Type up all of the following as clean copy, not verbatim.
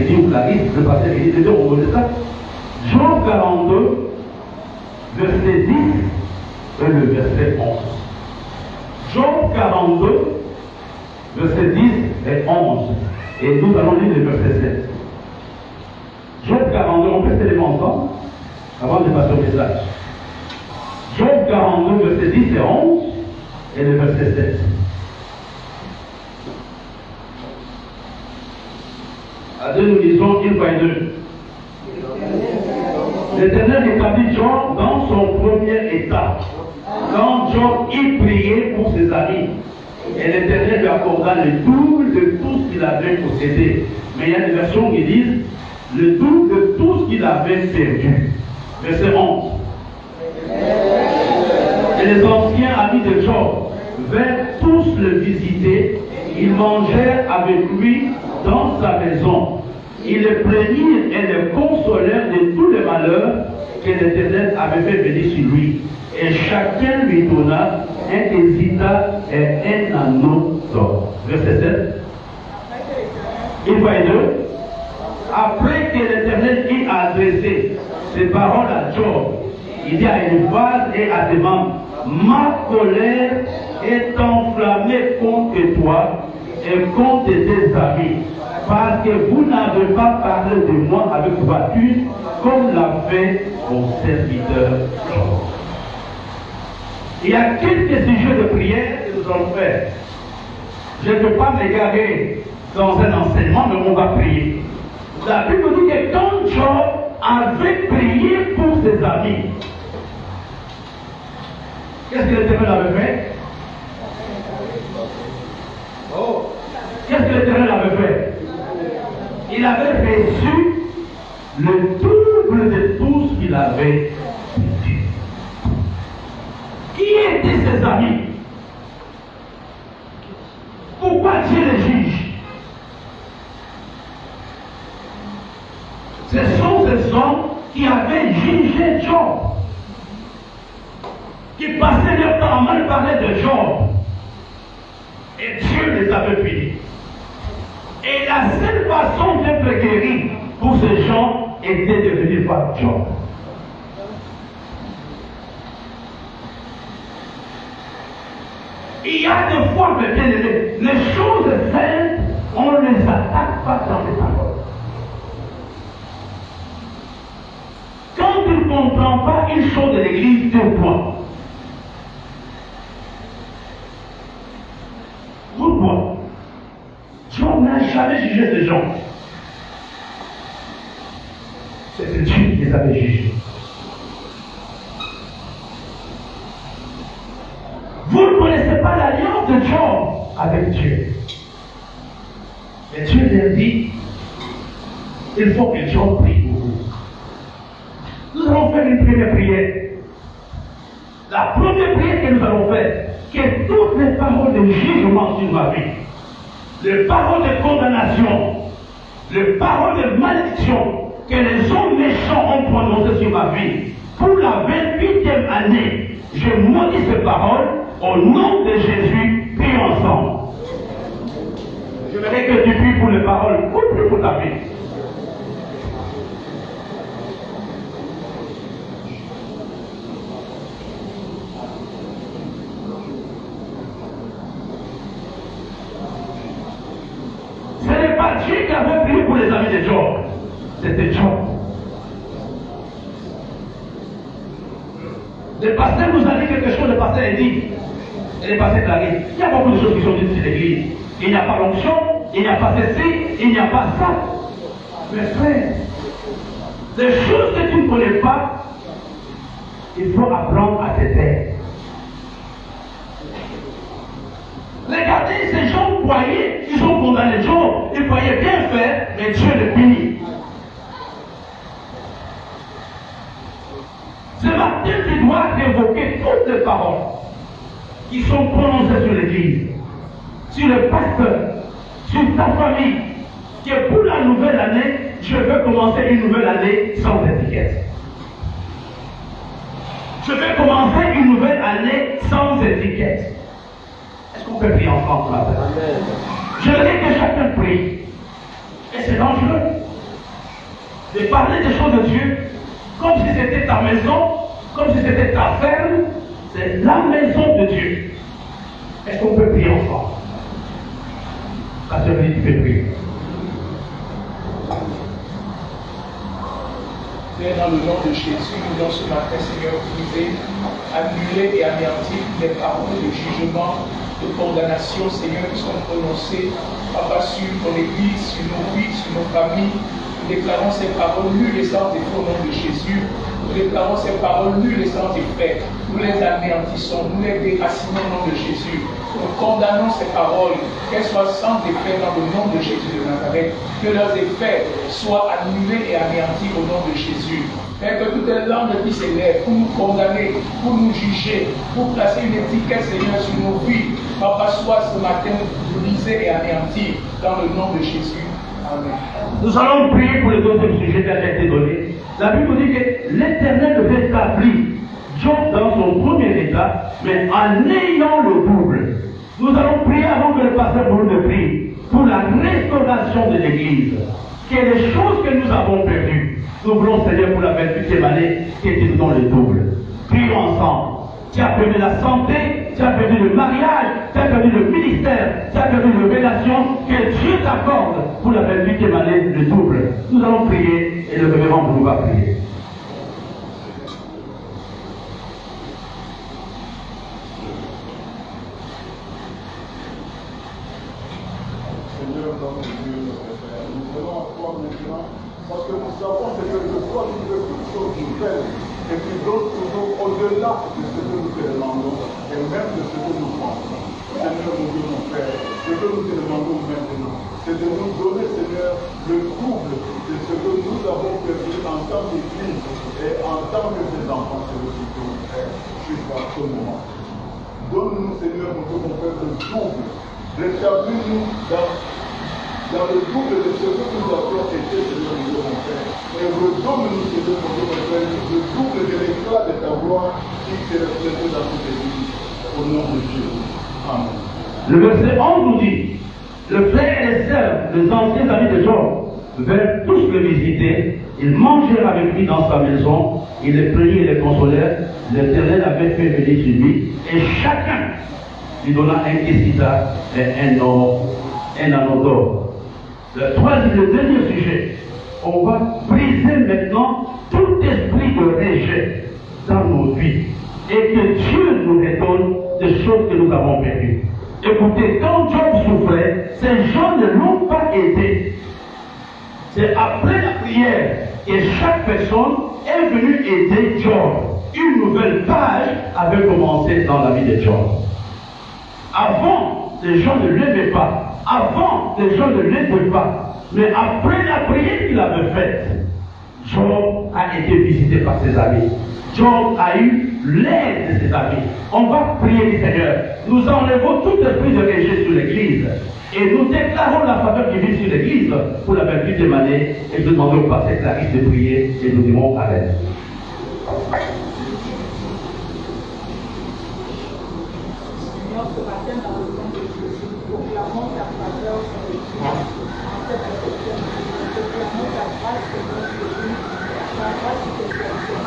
dit, ou Clarisse, le pasteur dit, c'est on connaît ça. Jean 42, verset 10 et le verset 11. Jean 42, verset 10 et 11. Et nous allons lire le verset 7. Jean 42, on peut se lever ensemble avant de passer au message. Jean 42, verset 10 et 11 et le verset 7. À deux, nous lisons une par deux. L'Éternel établit Job dans son premier état. Quand Job y priait pour ses amis, et l'Éternel lui accorda le double de tout ce qu'il avait possédé. Mais il y a des versions qui disent le double de tout ce qu'il avait perdu. Verset 11. Et les anciens amis de Job vinrent tous le visiter. Ils mangèrent avec lui dans sa maison. Ils le plaignirent et le consolèrent de tous les malheurs que l'Éternel avait fait venir sur lui. Et chacun lui donna un hésita et un anneau d'or. Verset 7. Une fois et deux. Après que l'Éternel eut adressé ses paroles à Job, il dit à Éphaz et à ses membres, ma colère est enflammée contre toi et contre tes amis, parce que vous n'avez pas parlé de moi avec voiture, comme l'a fait mon serviteur Job. Il y a quelques sujets de prière que nous allons faire. Je ne peux pas m'égarer dans un enseignement, mais on va prier. La Bible dit que quand Job avait prié pour ses amis, qu'est-ce que l'Éternel avait fait? Oh. Qu'est-ce que l'Éternel avait fait? Il avait reçu le double de tout ce qu'il avait perdu. Qui étaient ses amis? Pourquoi Dieu les juge? Ce sont ces hommes qui avaient jugé Job, qui passaient leur temps à mal parler de Job. Et Dieu les avait punis. Et la seule façon d'être guéri pour ces gens était de venir voir Job. Il y a des fois, mes bien-aimés, les choses simples, on ne les attaque pas dans les paroles. Quand tu ne comprends pas une chose de l'église, deux points. Pourquoi? Job n'a jamais jugé ces gens. C'est Dieu qui les avait jugés. Vous ne connaissez pas l'alliance de Job avec Dieu. Et Dieu leur dit, il faut que Job prie pour vous. Nous allons faire une première prière. La première prière que nous allons faire, que toutes les paroles de jugement sur ma vie, les paroles de condamnation, les paroles de malédiction que les hommes méchants ont prononcées sur ma vie, pour la 28e année, je maudis ces paroles au nom de Jésus, prie ensemble. Je verrai que tu pries pour les paroles, coupe pour ta vie. Ce n'est pas Dieu qui avait prié pour les amis de Job, c'était Job. Le pasteur nous a dit quelque chose, le pasteur a dit, et le pasteur Clarisse, il y a beaucoup de choses qui sont dites sur l'église. Il n'y a pas l'onction, il n'y a pas ceci, il n'y a pas ça. Mes frères, les choses que tu ne connais pas, il faut apprendre à te taire. Regardez, ces gens croyaient, ils ont condamné Job, ils croyaient bien faire, mais Dieu le punit. Ce matin, tu dois évoquer toutes les paroles qui sont prononcées sur l'église, sur le pasteur, sur ta famille, que pour la nouvelle année, je veux commencer une nouvelle année sans étiquette. Je veux commencer une nouvelle année sans étiquette. Est-ce qu'on peut prier ensemble ce matin? Je veux dire que chacun prie. Et c'est dangereux. de parler des choses de Dieu, comme si c'était ta maison, comme si c'était ta ferme. C'est la maison de Dieu. Est-ce qu'on peut prier ensemble? La sœur dit, tu peux prier. Seigneur, dans le nom de Jésus, nous voulons ce matin, Seigneur, priver, annuler et anéantir les paroles de jugement, de condamnation, Seigneur, qui sont prononcées, Papa, sur ton Église, sur nos vies, sur nos familles. Nous déclarons ces paroles nulles et sans défaut au nom de Jésus. Nous déclarons ces paroles nulles et sans effet. Nous les anéantissons, nous les déracinons au nom de Jésus. Nous condamnons ces paroles, qu'elles soient sans effet dans le nom de Jésus de Nazareth. Que leurs effets soient annulés et anéantis au nom de Jésus. Père, que toutes les langues qui s'élèvent pour nous condamner, pour nous juger, pour placer une étiquette, Seigneur, sur nos vies, Papa, soit ce matin brisé et anéanti dans le nom de Jésus. Amen. Nous allons prier pour le deuxième sujet qui a été donné. La Bible dit que l'Éternel rétablit Job dans son premier état, mais en ayant le double. Nous allons prier avant que le pasteur nous prie pour la restauration de l'Église. Que les choses que nous avons perdues, nous voulons, Seigneur, pour la 28e année, qui était dans le double. Prions ensemble. Tu as perdu la santé, tu as perdu le mariage, tu as perdu le ministère, tu as perdu les relations. Que Dieu t'accorde pour la 28e année le double. Nous allons prier et le révérend nous va prier. Seigneur, notre Dieu, notre Père, nous venons à toi maintenant parce que nous savons que toi tu fais toutes choses nouvelles et tu donnes toujours au-delà de ce que nous te demandons et même de ce que nous pensons. Seigneur, mon Dieu, mon Père, ce que nous te demandons maintenant, c'est de nous donner, Seigneur, le double de ce que nous avons perdu en tant qu'Église et en tant que tes enfants, Seigneur, mon Père, jusqu'à ce moment. Donne-nous, Seigneur, mon Dieu, mon Père, le double. Rétablis-nous dans le double de ce que nous avons été, Seigneur, mon Dieu, mon Père. Et redonne-nous, Seigneur, mon Dieu, mon Père, le double de l'éclat de ta gloire qui s'est reflété dans toute l'Église. Au nom de Jésus. Amen. Le verset 11 nous dit, le frère et les sœurs, les anciens amis de Job, vinrent tous le visiter. Ils mangèrent avec lui dans sa maison. Ils les plaignaient et les consolèrent. L'Éternel avait fait venir chez lui. Et chacun lui donna un kessita et un anneau d'or. Le dernier sujet, on va briser maintenant tout esprit de rejet dans nos vies et que Dieu nous redonne des choses que nous avons perdues. Écoutez, quand Job souffrait, ces gens ne l'ont pas aidé. C'est après la prière que chaque personne est venue aider Job. Une nouvelle page avait commencé dans la vie de Job. Avant, les gens ne l'aimaient pas. Avant, les gens ne l'aidaient pas. Mais après la prière qu'il avait faite, Job a été visité par ses amis. Job a eu l'aide de ses amis. On va prier du Seigneur. Nous enlevons tout esprit de rejet sur l'Église. Et nous déclarons la faveur divine sur l'Église pour la 28e année. Et nous demandons au pasteur Clarisse de prier et nous dirons Amen. Seigneur, ce matin, dans le nom de Jésus, proclamons ta faveur sur l'Église. En cette proclamons ta grâce, Seigneur Jésus. Ta grâce sur tes serviteurs.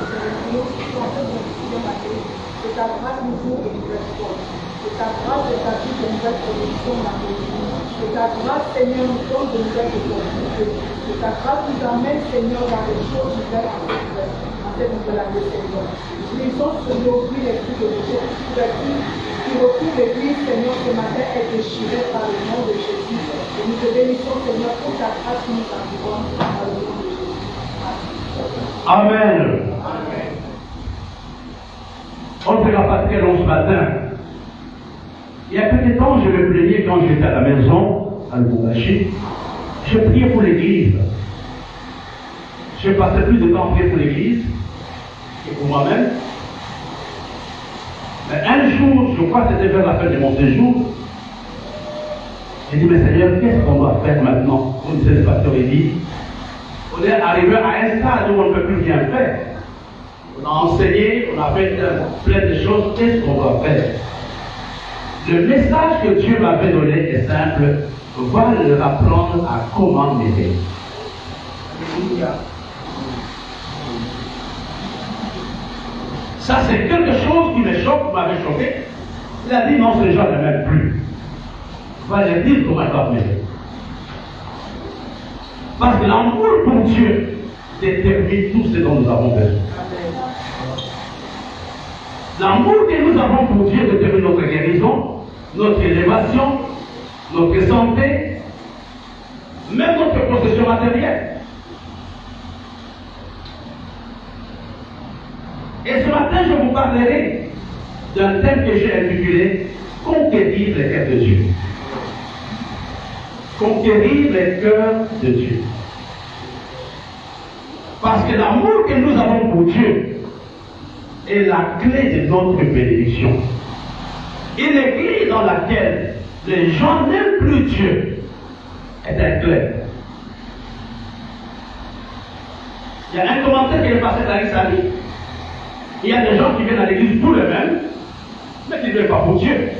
Nous sommes en cette année. Que ta grâce nous ouvre une nouvelle porte. Que ta grâce établit de nouvelles productions dans nos vies. Que ta grâce, Seigneur, nous donne de nouvelles opportunités. Que ta grâce nous amène, Seigneur, dans des choses nouvelles en cette nouvelle année, Seigneur. Brisons sur nos vies l'esprit de Dieu, qui recouvre l'Église, Seigneur, ce matin est déchiré par le nom de Jésus. Et nous te bénissons, Seigneur, pour ta grâce qui nous environne dans le nom de Jésus. Amen. Amen. On ne verra pas très long ce matin. Il y a peu de temps, je me plaignais quand j'étais à la maison, à Lubumbashi. Je priais pour l'Église. Je passais plus de temps à prier pour l'Église que pour moi-même. Mais un jour, je crois que c'était vers la fin de mon séjour, j'ai dit, mais Seigneur, qu'est-ce qu'on doit faire maintenant? Comme disait le pasteur Eddy, on est arrivé à un stade où on ne peut plus rien faire. On a enseigné, on a fait plein de choses, qu'est-ce qu'on doit faire? Le message que Dieu m'avait donné est simple, va leur apprendre à comment m'aider. Ça, c'est quelque chose qui me choque, qui m'avait choqué. Il a dit non, ces gens ne m'aiment plus. Va les dire comment ils doivent m'aimer. Parce que l'amour pour Dieu détermine tout ce dont nous avons besoin. L'amour que nous avons pour Dieu détermine notre guérison, notre élévation, notre santé, même notre possession matérielle. Et ce matin, je vous parlerai d'un thème que j'ai intitulé « Conquérir les cœurs de Dieu ». Conquérir les cœurs de Dieu. Parce que l'amour que nous avons pour Dieu est la clé de notre bénédiction. Et l'église dans laquelle les gens n'aiment plus Dieu est un clair. Il y a un commentaire qui est passé dans l'Israël. Il y a des gens qui viennent à l'église tous les mêmes, mais qui ne viennent pas pour Dieu.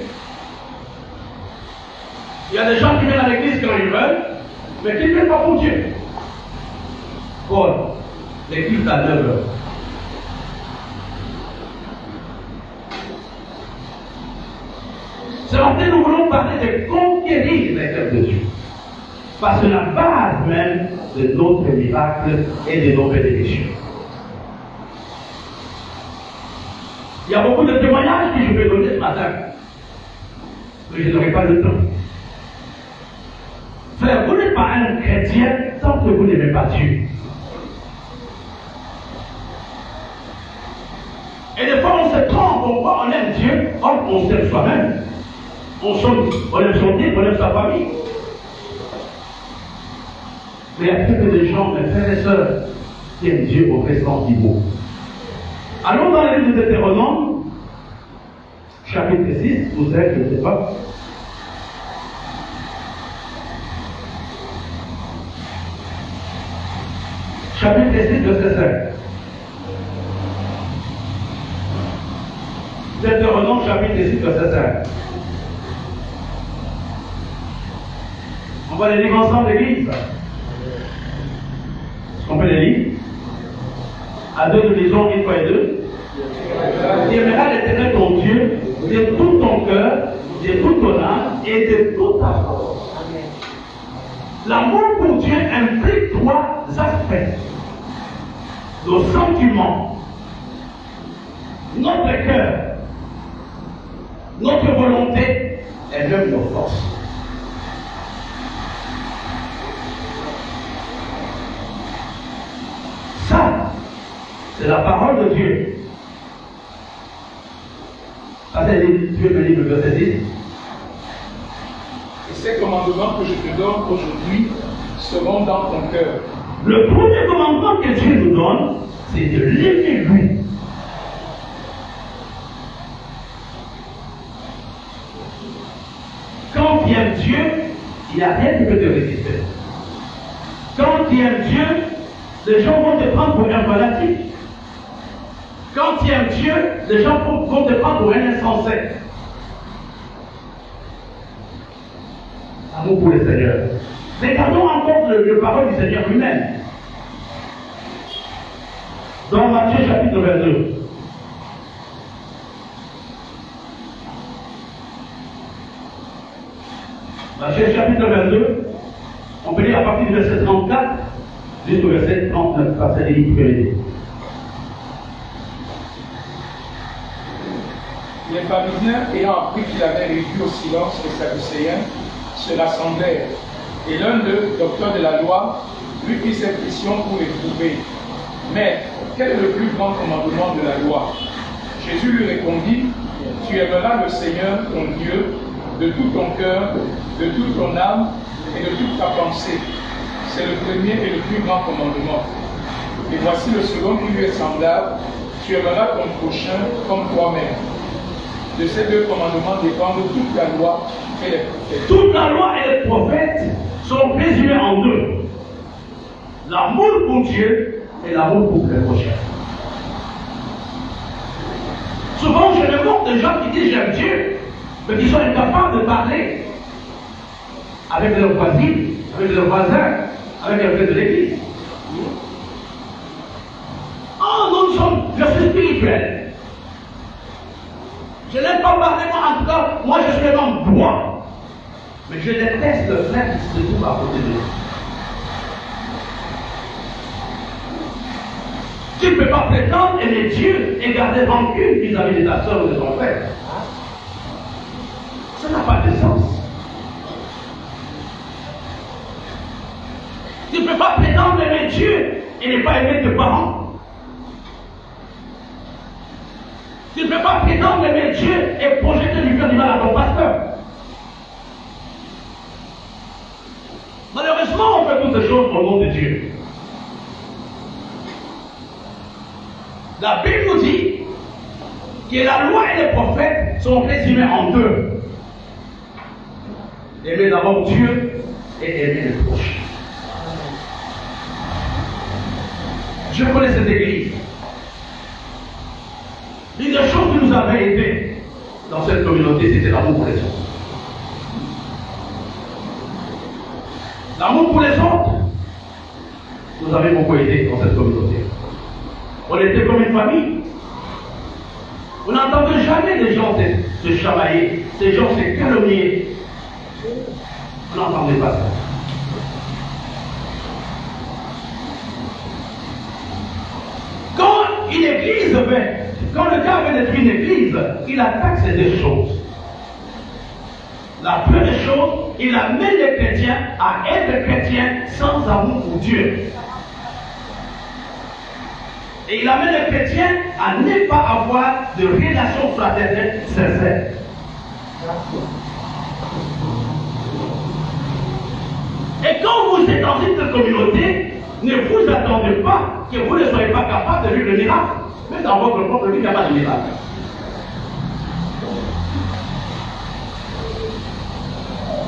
Il y a des gens qui viennent à l'église quand ils veulent, mais qui ne viennent pas pour Dieu. Paul, l'église à 9 heures. Ce matin, nous voulons parler de conquérir les cœurs de Dieu. Parce que la base même de notre miracle et de nos bénédictions. Il y a beaucoup de témoignages que je vais donner ce matin. Mais je n'aurai pas le temps. Frère, vous n'êtes pas un chrétien tant que vous n'aimez pas Dieu. Et des fois, on se trompe, on croit, on aime Dieu, or on s'aime soi-même. On aime son Dieu, on aime sa famille. Mais il y a peu de gens, mes frères et sœurs, qui aiment Dieu au vrai sens du mot. Allons dans le livre de Deutéronome, chapitre 6, vous êtes, je ne sais pas. Chapitre 6, verset 5. Deutéronome, chapitre 6, verset 5. On va les lire ensemble, l'église. Est-ce qu'on peut les lire? À deux, nous lisons une fois et deux. Tu aimeras l'Éternel ton Dieu de tout ton cœur, de toute ton âme et de toute ta force. L'amour pour Dieu implique trois aspects. Nos sentiments, notre cœur, notre volonté et même nos forces. Ça, c'est la parole de Dieu. Ça, c'est Dieu me dit le verset 10. Et ces commandements que je te donne aujourd'hui seront dans ton cœur. Le premier commandement que Dieu nous donne, c'est de l'aimer lui. Quand tu aimes Dieu, il n'y a rien qui peut te résister. Quand tu aimes Dieu, les gens vont te prendre pour un fanatique. Quand tu aimes Dieu, les gens vont te prendre pour un insensé. Amour pour le Seigneur. Regardons encore le parole du Seigneur lui-même. Dans Matthieu chapitre 22. Matthieu chapitre 22, on peut lire à partir du verset 34 jusqu'au verset 39, parce que c'est les livres. Les pharisiens, ayant appris qu'il avait réduit au silence les Sadducéens, se rassemblèrent. Et l'un d'eux, docteur de la loi, lui fit cette question pour l'éprouver. Mais quel est le plus grand commandement de la loi? Jésus lui répondit, tu aimeras le Seigneur, ton Dieu, de tout ton cœur, de toute ton âme et de toute ta pensée. C'est le premier et le plus grand commandement. Et voici le second qui lui est semblable, tu aimeras ton prochain comme toi-même. De ces deux commandements dépendent toute la loi et les prophètes. Toute la loi et les prophètes sont résumés en deux. L'amour pour Dieu et l'amour pour les prochains. Souvent, je rencontre des gens qui disent j'aime Dieu, mais qui sont incapables de parler avec leurs voisines, avec leurs voisins, avec les frères de l'église. Oh, je suis spirituel. je suis un homme droit. Mais je déteste le frère qui se trouve à côté de moi. Tu ne peux pas prétendre aimer Dieu et garder rancune vis-à-vis de ta soeur ou de ton frère. Ça n'a pas de sens. Tu ne peux pas prétendre aimer Dieu et ne pas aimer tes parents. Tu ne peux pas prétendre aimer Dieu et projeter du faire du mal à ton pasteur. Malheureusement, on fait toutes ces choses au nom de Dieu. La Bible nous dit que la loi et les prophètes sont résumés en deux. Aimer d'abord Dieu et aimer les proches. Je connais cette église. Une des choses qui nous avait aidé dans cette communauté, c'était l'amour pour les autres. L'amour pour les autres nous avait beaucoup aidé dans cette communauté. On était comme une famille. On n'entendait jamais les gens se chamailler, ces gens se calomnier. On n'entendait pas ça. Quand une église quand le gars veut détruire une église, il attaque ces deux choses. La première chose, il amène les chrétiens à être chrétiens sans amour pour Dieu. Et il amène les chrétiens à ne pas avoir de relations fraternelles sincères. Et quand vous êtes dans une communauté, ne vous attendez pas que vous ne soyez pas capable de vivre le miracle. Même dans votre propre vie, il n'y a pas de miracle.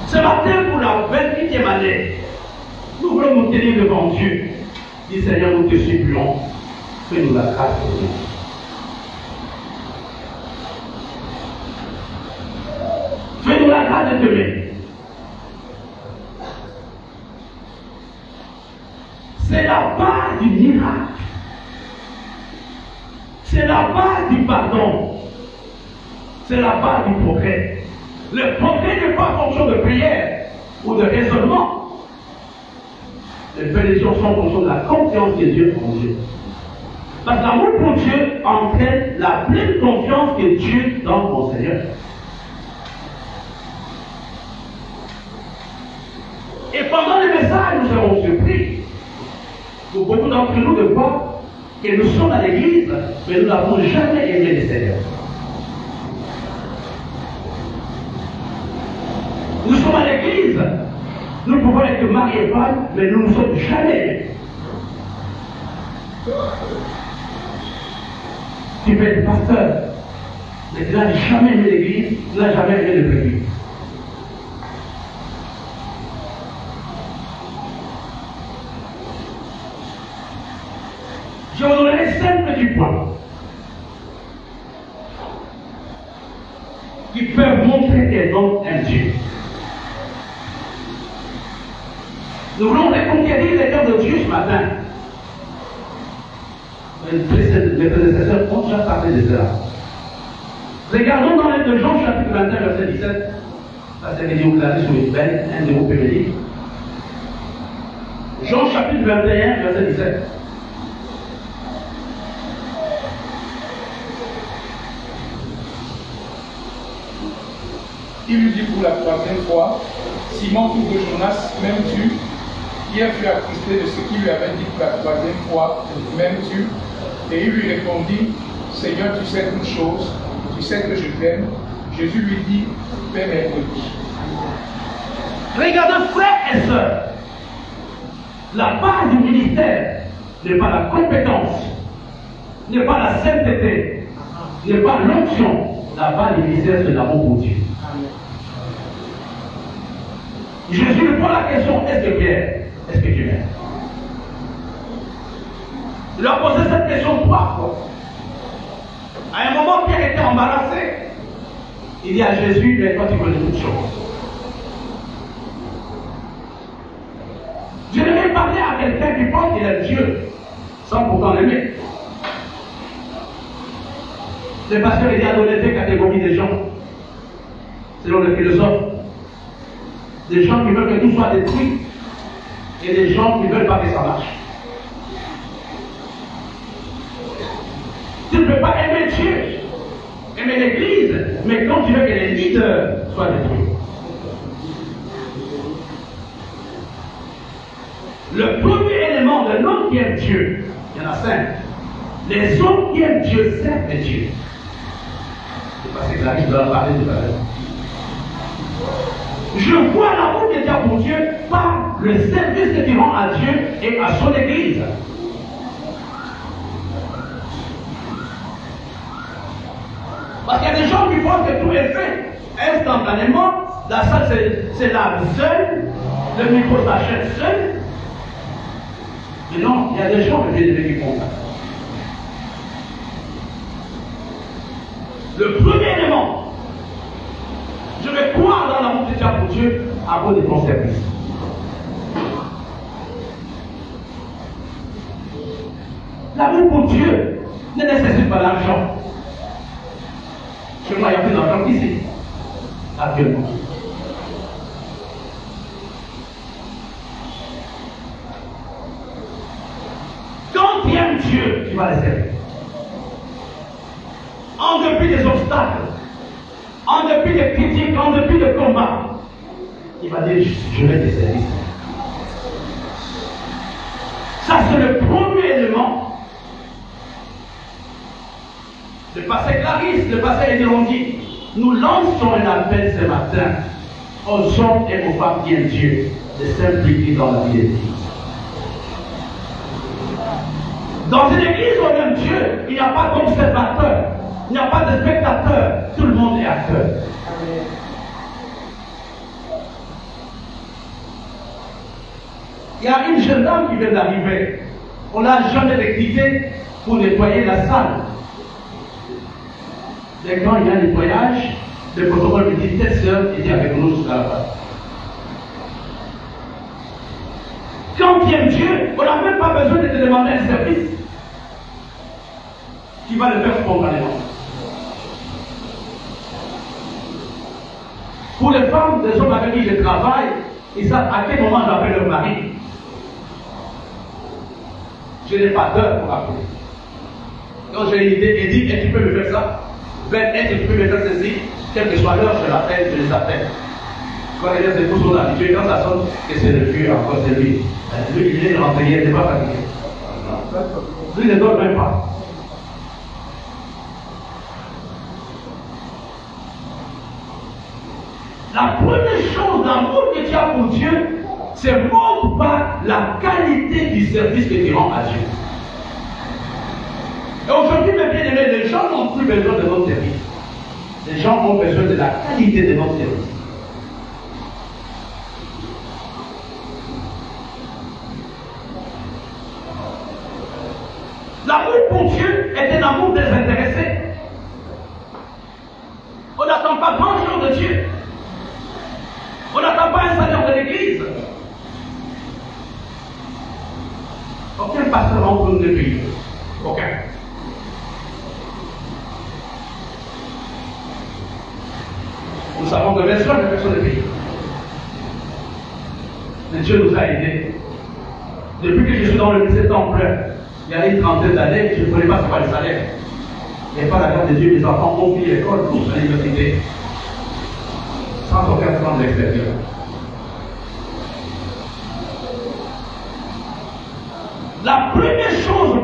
Ce matin, pour la 28e année, nous voulons nous tenir devant Dieu. Dis Seigneur, nous te supplions. Fais-nous la grâce de Dieu. Fais-nous la grâce de t'aimer. C'est la base du miracle. C'est la base du pardon. C'est la base du progrès. Le progrès n'est pas en fonction de prière ou de raisonnement. Les bénédictions sont en fonction de la confiance de Dieu en Dieu. Parce que l'amour pour Dieu entraîne la pleine confiance que Dieu donne au Seigneur. Et pendant le message, nous serons surpris. Pour beaucoup d'entre nous de voir que nous sommes à l'église, mais nous n'avons jamais aimé le Seigneur. Nous sommes à l'église, nous pouvons être mariés et femmes, mais nous ne nous sommes jamais aimés. Tu peux être pasteur, mais tu n'as jamais aimé l'église, tu n'as jamais aimé le prévu. Je vous donnerai 5 petits points qui peuvent montrer qu'un homme aime Dieu. Nous voulons reconquérir les cœurs de Dieu ce matin. Les prédécesseurs ont déjà parlé de cela. Regardons dans le Jean chapitre 21, verset 17. Ça c'est les vous l'avez sur une belle, un de vos péméliques. Jean chapitre 21, verset 17. Il lui dit pour la 3e fois, Simon, fils de Jonas, m'aimes-tu? Pierre fut attristé de ce qu'il lui avait dit pour la 3e fois, m'aimes-tu? Et il lui répondit, Seigneur, tu sais toutes choses, tu sais que je t'aime. Jésus lui dit, fais mes brebis. Regardez, frères et sœurs, la base du ministère n'est pas la compétence, n'est pas la sainteté, n'est pas l'onction. La base du ministère, c'est l'amour pour Dieu. Jésus lui pose la question, est-ce que Pierre, est-ce que tu m'aimes? Il lui a posé cette question 3 fois. À un moment, Pierre était embarrassé. Il dit à Jésus, mais toi tu connais toutes choses. Je devais parler à quelqu'un qui pense qu'il aime Dieu, sans pourtant l'aimer. Le pasteur il a donné 2 catégories de gens. selon les philosophes. Des gens qui veulent que tout soit détruit et des gens qui ne veulent pas que ça marche. Tu ne peux pas aimer Dieu, aimer l'Église, mais quand tu veux que les leaders soient détruits. Le premier élément de l'homme qui aime Dieu, il y en a 5. Les hommes qui aiment Dieu servent Dieu. C'est parce que là, je dois en parler tout à l'heure. Je vois l'amour que tu as pour Dieu par le service que tu rends à Dieu et à son Église. Parce qu'il y a des gens qui pensent que tout est fait instantanément. La salle, c'est là seul. Le micro s'achète seul. Mais non, il y a des gens qui font ça. Le premier élément, je vais croire dans l'amour que tu as pour Dieu à cause de ton service. L'amour pour Dieu ne nécessite pas l'argent. Chez moi, il y a plus d'argent qu'ici, actuellement. Quand tu aimes Dieu, tu vas le servir. En dépit des obstacles, en dépit des critiques, en dépit des combats, il va dire, je vais te servir. Ça, c'est le premier élément. Le pasteur Clarisse, le pasteur Edelondi, nous lançons un appel ce matin aux hommes et aux femmes qui aiment Dieu de s'impliquer dans la vie de Dieu. Dans une église où on aime Dieu, il n'y a pas d'observateur, il n'y a pas de spectateur, tout le monde est acteur. Il y a une jeune dame qui vient d'arriver. On n'a jamais recruté pour nettoyer la salle. Et quand il y a un nettoyage, le protocole me dit, telle sœur était avec nous jusqu'à la fin. Quand tu aimes Dieu, on n'a même pas besoin de te demander un service. Tu vas le faire spontanément. Pour les femmes, des hommes avec qui je travaille, ils savent à quel moment j'appelle leur mari. Je n'ai pas d'heure pour appeler. Quand j'ai une idée, elle dit, tu peux me faire ça? Ben, tu peux me faire ceci? Quelle que soit l'heure, je l'appelle, je les appelle. Quand les gens se poussent, on habitué, quand ça sonne, que c'est le vieux, encore c'est lui. Lui, il est rentré, il n'est pas fatigué. Lui, ne dort même pas. La première chose d'amour que tu as pour Dieu, c'est montre par la qualité du service que tu rends à Dieu. Et aujourd'hui, mes bien-aimés, les gens n'ont plus besoin de notre service. Les gens ont besoin de la qualité de notre service. L'amour pour Dieu est un amour désintéressé. On n'attend pas grand-chose de Dieu. On n'attend pas un salaire de l'église. Aucun pasteur entre nous ne paye. Aucun. Nous savons que personne ne paye. Mais Dieu nous a aidés. Depuis que je suis dans le lycée Temple, il y a une trentaine d'années, je ne connais pas ce qu'est le salaire. Mais par la grâce de Dieu, les enfants ont fini l'école, tous à l'université. Sans aucun plan de l'extérieur. La première chose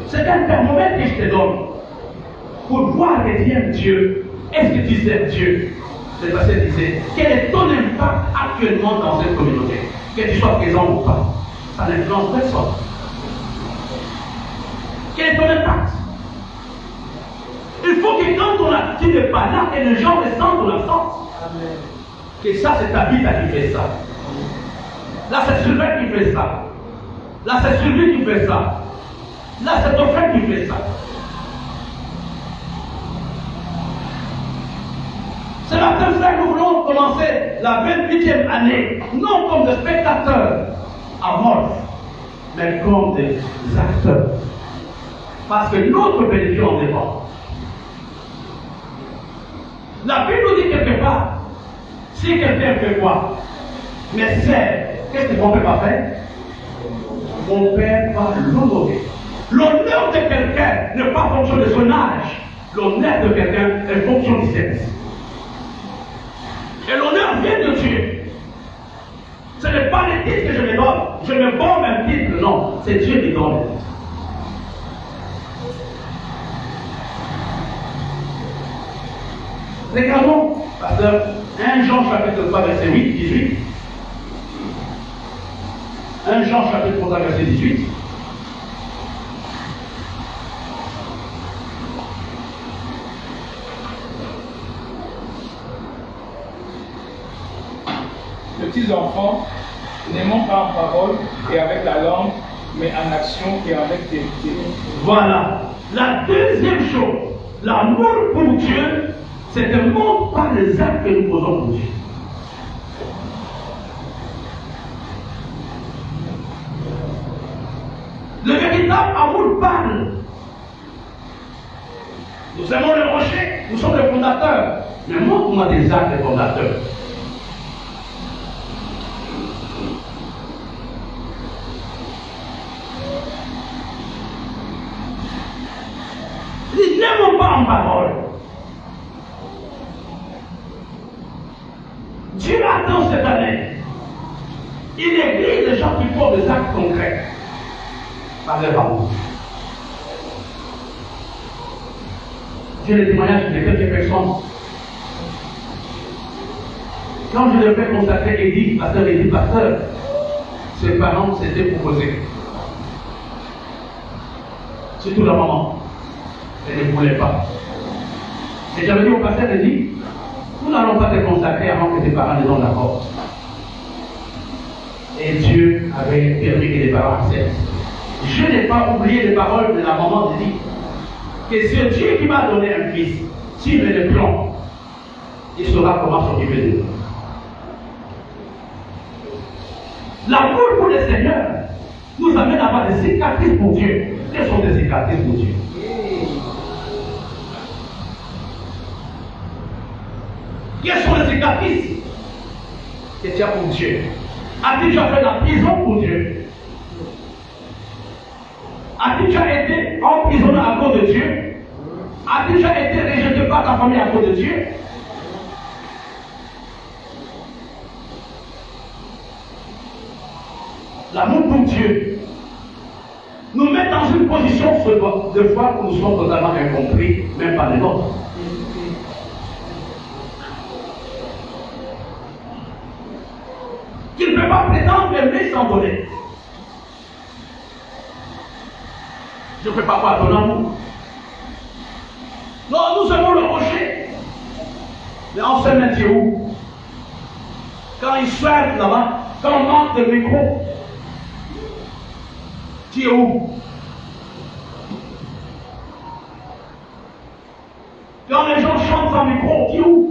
c'est un thermomètre que je te donne pour voir que tu aimes Dieu. Est-ce que tu sais Dieu? Le pasteur disait, quel est ton impact actuellement dans cette communauté? Que tu sois présent ou pas, ça n'influence personne. Quel est ton impact? Il faut que quand tu n'es pas là, que les gens ressentent ton absence. Que ça, c'est ta vie qui fait ça. Là, c'est Sylvain qui fait ça. Là, c'est Sylvie qui fait ça. Là, c'est ton frère qui fait ça. Ce matin, frère, nous voulons commencer la 28e année, non comme des spectateurs amorphes, mais comme des acteurs. Parce que notre bénédiction en dépend. La Bible nous dit que quelque part, si quelqu'un fait quoi, mais c'est, qu'est-ce que mon père va faire? Mon père va l'honorer. L'honneur de quelqu'un n'est pas fonction de son âge. L'honneur de quelqu'un est fonction du sexe. Et l'honneur vient de Dieu. Ce n'est pas les titres que je me donne. Je me borne un titre, non. C'est Dieu qui donne. Regardons, pasteur, 1 Jean chapitre 3, verset 8, 18. 1 Jean chapitre 3, verset 18. Petits enfants, n'aimons pas en parole et avec la langue, mais en action et avec vérité. Voilà. La deuxième chose, l'amour pour Dieu, c'est un monde par les actes que nous posons pour Dieu. Le véritable amour parle. Nous aimons le rocher, nous sommes les fondateurs. Mais montre-moi des actes des fondateurs. N'aimons pas en parole. Dieu attend cette année. Il néglige les gens qui font des actes concrets par leur amour. J'ai le témoignage de quelques personnes. Quand je devais consacrer Edith, pasteur, ses parents s'étaient proposés. Surtout la maman. Elle ne voulait pas. Et j'avais dit au pasteur, elle dit, nous n'allons pas te consacrer avant que tes parents ne soient d'accord. Et Dieu avait permis que les parents acceptent. Je n'ai pas oublié les paroles de la maman de dit que c'est Dieu qui m'a donné un fils. S'il me le prend, il saura comment s'occuper de nous. L'amour pour le Seigneur nous amène à avoir des cicatrices pour Dieu. Quelles sont des cicatrices pour Dieu? Quelles sont les cicatrices que tu as pour Dieu? As-tu déjà fait la prison pour Dieu? As-tu déjà été emprisonné à cause de Dieu? As-tu déjà été rejeté par ta famille à cause de Dieu? L'amour pour Dieu nous met dans une position de foi où nous sommes totalement incompris, même par les autres. Il ne peut pas prétendre aimer sans donner. Je ne peux pas voir ton amour. Non, nous aimons le rocher. Mais on se met où? Quand il souhaite là-bas, quand on manque de micro, tu es où? Quand les gens chantent sans micro, tu es où?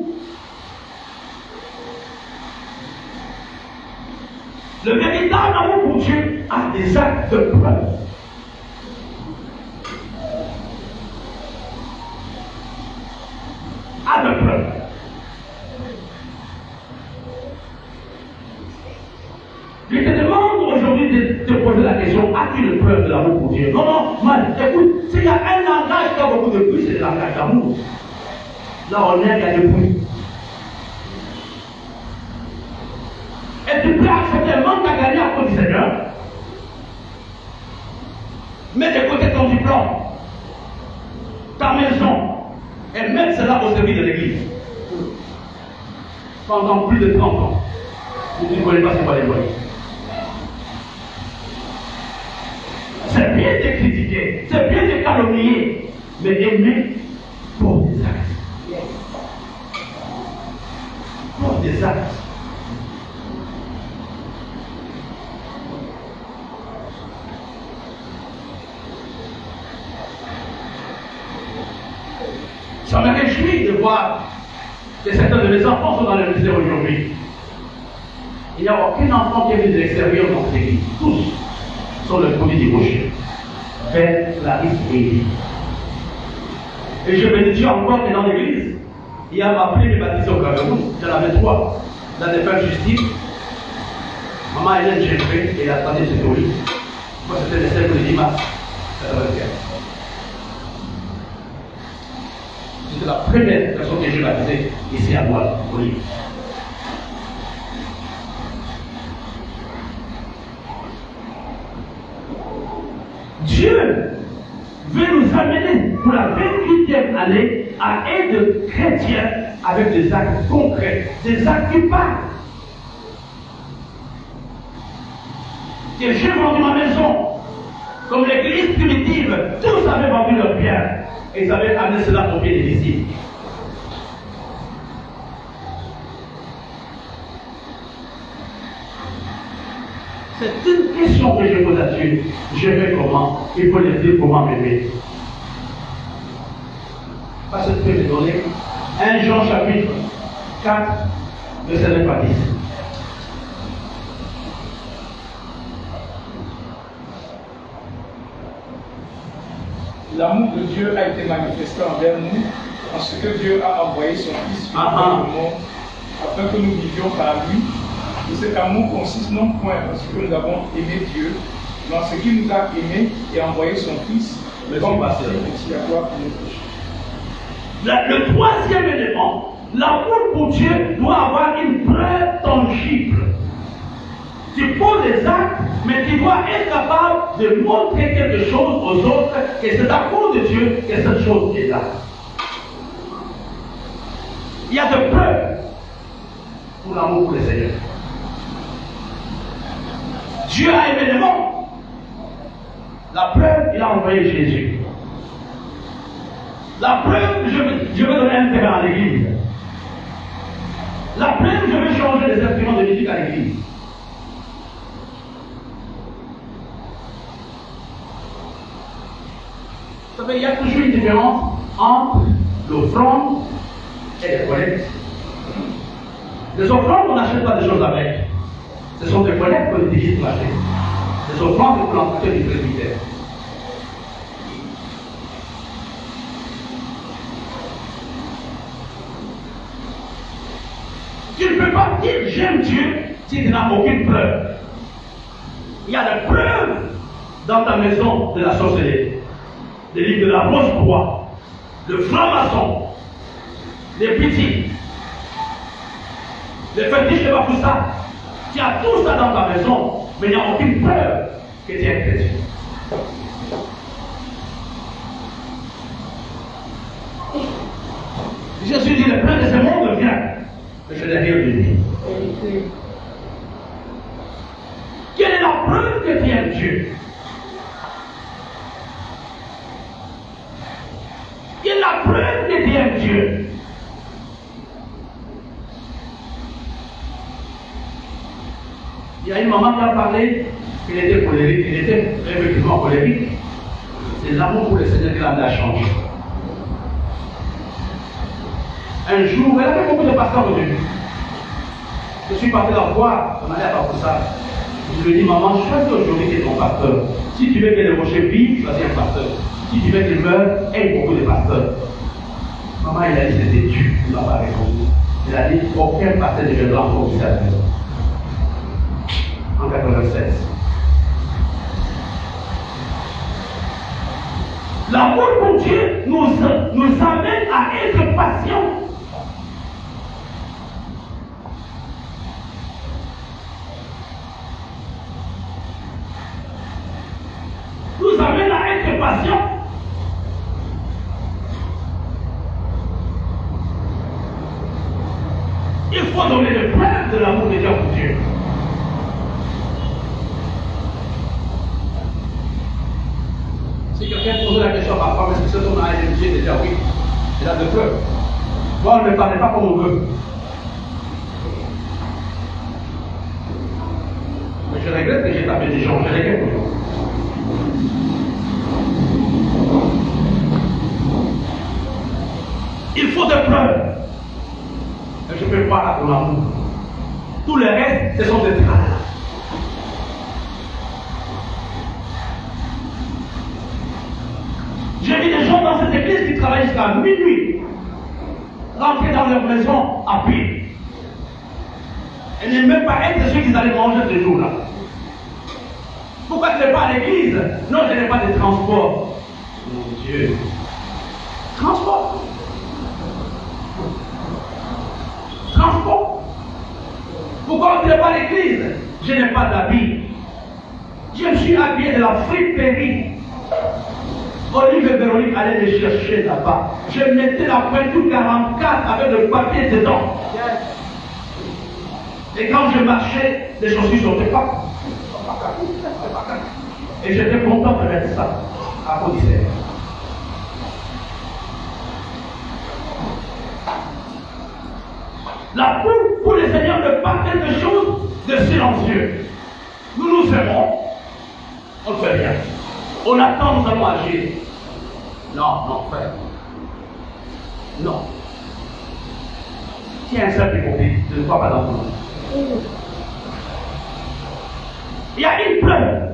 Le véritable amour pour Dieu a des actes de preuve. A de preuve. Je te demande aujourd'hui de te poser la question, as-tu une preuve de l'amour pour Dieu? Non, non, man, écoute, s'il y a un langage qui a beaucoup de bruit, c'est le langage d'amour. Là, on est, il y a du bruit. Et tu peux accepter un manque à gagner à cause du Seigneur. Mets de côté ton diplôme, ta maison, et mettre cela au service de l'Église. Pendant plus de 30 ans. Vous ne connaissez pas c'est quoi les loyers. C'est bien de critiquer, c'est bien de calomnier, mais aimer pour des actes. Pour des actes. Ça me réjouit de voir que certains de mes enfants sont dans le ministère aujourd'hui. Il n'y a aucun enfant qui est venu de l'extérieur dans cette église. Tous sont le produit du rocher. Vers la rive et je bénis Dieu encore que dans l'église, Il y a ma première baptisée au Cameroun, j'en avais 3. Dans des fins justices. Maman Hélène Gévré et la famille de Tori. Moi, c'était le 7 de Limas. C'était la première personne que j'ai baptisée ici à Douala, au Liban. Dieu veut nous amener pour la 28e année à être chrétiens avec des actes concrets, des actes qui parlent. Que j'ai vendu ma maison, comme l'église primitive, tous avaient vendu leurs biens et ils avaient amené cela au pied des disciples. C'est une question que je pose à Dieu. Je fais comment? Il faut leur dire comment m'aimer. Parce que tu peux me donner 1 Jean chapitre 4, verset 9 à 10. L'amour de Dieu a été manifesté envers nous en ce que Dieu a envoyé son Fils sur le monde afin que nous vivions par lui. Et cet amour consiste non point en ce que nous avons aimé Dieu, mais en ce qu'il nous a aimés et envoyé son Fils comme expiatoire pour nos péchés. Le troisième élément, l'amour pour Dieu doit avoir une preuve tangible. Tu poses des actes, mais tu dois être capable de montrer quelque chose aux autres que c'est à cause de Dieu que cette chose est là. Il y a de preuves pour l'amour pour le Seigneur. Dieu a aimé le monde. La preuve, il a envoyé Jésus. La preuve, je veux donner un terrain à l'église. La preuve, je veux changer les instruments de musique à l'église. Vous savez, il y a toujours une différence entre l'offrande et les collectes. Les offrandes, on n'achète pas des choses avec. Ce sont des collectes qu'on utilise pour acheter. Les offrandes, c'est pour l'entretien du presbytère. Tu ne peux pas dire j'aime Dieu si tu n'as aucune preuve. Il y a des preuves dans ta maison de la sorcellerie. Les livres de la Rose-Croix, le franc-maçon, les petits, les fétiches de Bafoussa. Tu as tout ça dans ta maison, mais il n'y a aucune preuve que tu es chrétien. Jésus dit, le prince de ce monde vient, mais je n'ai rien de lui. Quelle est la preuve que tu aimes Dieu? Quelle est la preuve que tu aimes Dieu? Il y a une maman qui a parlé, elle était colérique, elle était effectivement colérique. C'est l'amour pour le Seigneur qui l'a amené à changer. Un jour, elle avait beaucoup de pasteurs au début. Je suis parti la voir, on allait à Bafoussa. Je lui ai dit, maman, choisis aujourd'hui qui est ton pasteur. Si tu veux que les rochers vivent, choisis un pasteur. Si tu veux qu'il meure, aide beaucoup de pasteurs. Maman, il a dit, c'était Dieu qui m'a pas répondu. Il a dit, aucun pasteur ne viendra encore ici à la maison. En 96. L'amour pour Dieu nous amène à être patients. Nous amène à être patients. Il faut donner le preuve de l'amour de Dieu pour Dieu. Si quelqu'un pose la question à ma femme, est-ce que cet homme a aimé Dieu? Déjà oui. Il a de preuves. Moi, on ne me parlait pas comme on veut. Mais je regrette que j'ai tapé des gens. Je regrette toujours. Il faut des preuves. Et je peux voir à ton amour. Tout le reste, ce sont des traces. J'ai vu des gens dans cette église qui travaillent jusqu'à minuit. rentrer dans leur maison à pied. Et ne même pas être ceux qui allaient manger ce jour-là. Pourquoi tu n'es pas à l'église? Non, je n'ai pas de transport. Mon Dieu. Transport. Transport. Pourquoi tu n'es pas à l'église? Je n'ai pas d'habit. Je me suis habillé de la friperie. Olive et Véronique allaient les chercher là-bas. Je mettais la peinture 44 avec le papier dedans. Et quand je marchais, les chaussures ne sortaient pas. Et j'étais content de mettre ça à Codicère. La foule pour le Seigneur ne pas quelque chose de silencieux. Nous nous aimons, on ne fait rien. On attend, nous allons agir. Non, non, frère. Non. Tiens un simple hypocrite, ne crois pas dans ton nom. Il y a une preuve.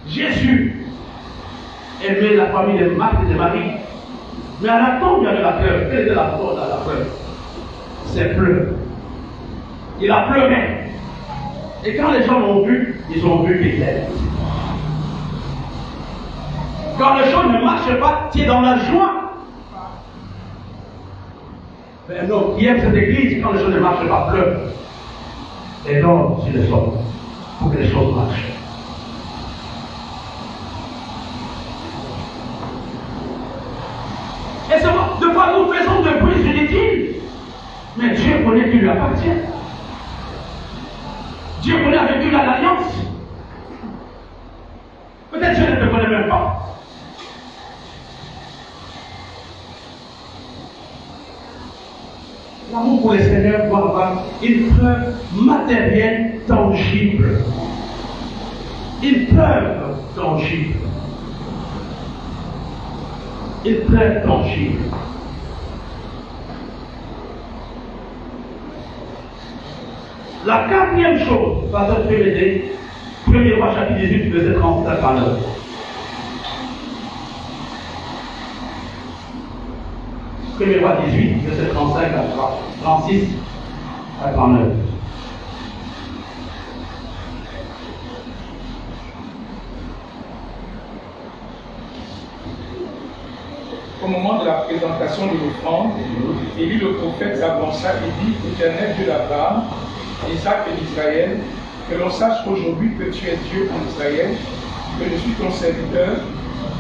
Jésus aimait la famille de Marthe et de Marie. Mais à la tombe, il y avait la preuve. Quelle était la preuve? C'est pleuve. Il a pleuré. Et quand les gens l'ont vu, ils ont vu qu'il aime. Quand les choses ne marchent pas, tu es dans la joie. Mais un homme qui aime cette église, quand les choses ne marchent pas, pleure. Et donc, sur les hommes, pour que les choses marchent. Et c'est de quoi nous faisons de bruit inutile. Mais Dieu connaît qui lui appartient. Dieu connaît avec qui il a l'alliance. Peut-être Dieu ne te connaît même pas. L'amour pour le Seigneur doit avoir une preuve matérielle tangible. Une preuve tangible. Une preuve tangible. La quatrième chose, pasteur peut m'aider, 1er roi chapitre 18, verset 36 à 39. Premier roi 18, verset 35 à 36 à 39. Au moment de la présentation de l'offrande, Élie le prophète s'avança et dit: Éternel Dieu d'Abraham, d'Isaac et d'Israël, que l'on sache aujourd'hui que tu es Dieu en Israël, que je suis ton serviteur